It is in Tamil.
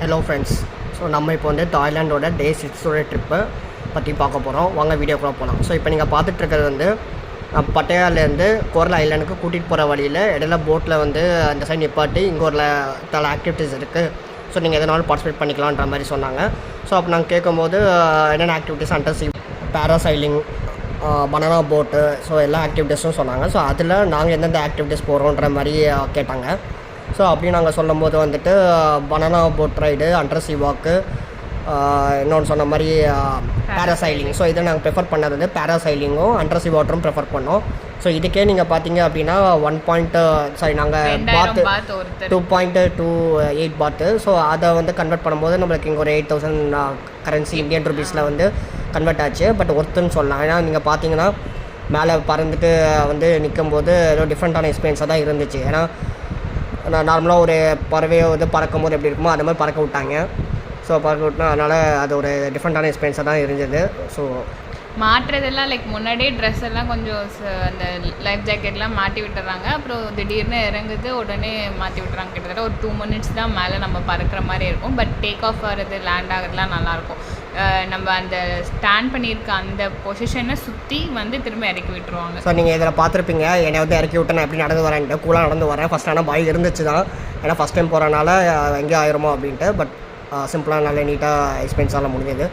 Hello friends. ஸோ நம்ம இப்போ வந்து தாய்லாண்டோட டே 6 ட்ரிப்பை பற்றி பார்க்க போகிறோம். வாங்க வீடியோக்குள்ளே போகலாம். ஸோ இப்போ நீங்கள் பார்த்துட்ருக்கிறது வந்து பட்டையாலேருந்து கோரலா ஐலாண்டுக்கு கூட்டிகிட்டு போகிற வழியில் இடையில போட்டில் வந்து அந்த சைடு நிப்பாட்டி இங்கே ஒரு தலை ஆக்டிவிட்டீஸ் இருக்குது. ஸோ நீங்கள் எதனாலும் பார்ட்டிசிபேட் பண்ணிக்கலான்ற மாதிரி சொன்னாங்க. ஸோ அப்போ நாங்கள் கேட்கும்போது என்னென்ன activities under C parasailing, banana போட்டு, ஸோ எல்லா ஆக்டிவிட்டீஸும் சொன்னாங்க. ஸோ அதில் நாங்கள் எந்தெந்த ஆக்டிவிட்டீஸ் போகிறோன்ற மாதிரி கேட்டாங்க. ஸோ அப்படி நாங்கள் சொல்லும் போது வந்துட்டு banana boat ride, under sea walk, இன்னொன்று சொன்ன மாதிரி பேராசைலிங். ஸோ இதை நாங்கள் ப்ரிஃபர் பண்ணது வந்து பேராசைலிங்கும் அண்டர் சி வாட்டரும் ப்ரிஃபர் பண்ணோம். ஸோ இதுக்கே நீங்கள் பார்த்தீங்க அப்படின்னா நாங்கள் பாத்து 2.28 பாத்து. ஸோ அதை வந்து கன்வெர்ட் பண்ணும்போது நம்மளுக்கு இங்கே ஒரு 8,000 கரன்சி இந்தியன் ருபீஸில் வந்து கன்வெர்ட் ஆச்சு. பட் ஒர்த்துன்னு சொல்லலாம். ஏன்னா நீங்கள் பார்த்தீங்கன்னா மேலே பறந்துட்டு வந்து நிற்கும்போது ஏதோ டிஃப்ரெண்ட்டான எக்ஸ்பீரியன்ஸாக தான் இருந்துச்சு. ஏன்னா நான் நார்மலாக ஒரு பறவையை வந்து பறக்கும் போது எப்படி இருக்குமோ அந்த மாதிரி பறக்க விட்டாங்க. ஸோ பறக்க விட்டோம், அதனால் அது ஒரு டிஃப்ரெண்ட்டான எக்ஸ்பீரியன்ஸாக தான் இருந்தது. ஸோ மாட்டுறதெல்லாம் முன்னாடியே ட்ரெஸ் எல்லாம் கொஞ்சம் அந்த லைஃப் ஜாக்கெட்லாம் மாட்டி விட்டுறாங்க. அப்புறம் திடீர்னு இறங்குது, உடனே மாற்றி விட்டுறாங்க. கிட்டத்தட்ட ஒரு 2 minutes தான் மேலே நம்ம பறக்கிற மாதிரி இருக்கும். பட் டேக் ஆஃப் ஆகிறது, லேண்ட் ஆகிறதுலாம் நல்லாயிருக்கும். நம்ம அந்த ஸ்டாண்ட் பண்ணியிருக்க அந்த பொசிஷனை சுற்றி வந்து திரும்ப இறக்கி விட்டுருவாங்க. ஸோ நீங்கள் இதில் பார்த்துருப்பீங்க, என்னை வந்து இறக்கி விட்டு நான் எப்படி நடந்து வரேன்ட்டு கூலாக நடந்து வரேன். ஃபஸ்ட் ஆனால் பாய் இருந்துச்சு தான், ஏன்னா ஃபஸ்ட் டைம் போகிறனால எங்கே ஆயிருமோ அப்படின்ட்டு. பட் சிம்பிளாக நல்ல நீட்டாக எக்ஸ்பீரியன்ஸால் முடிஞ்சது.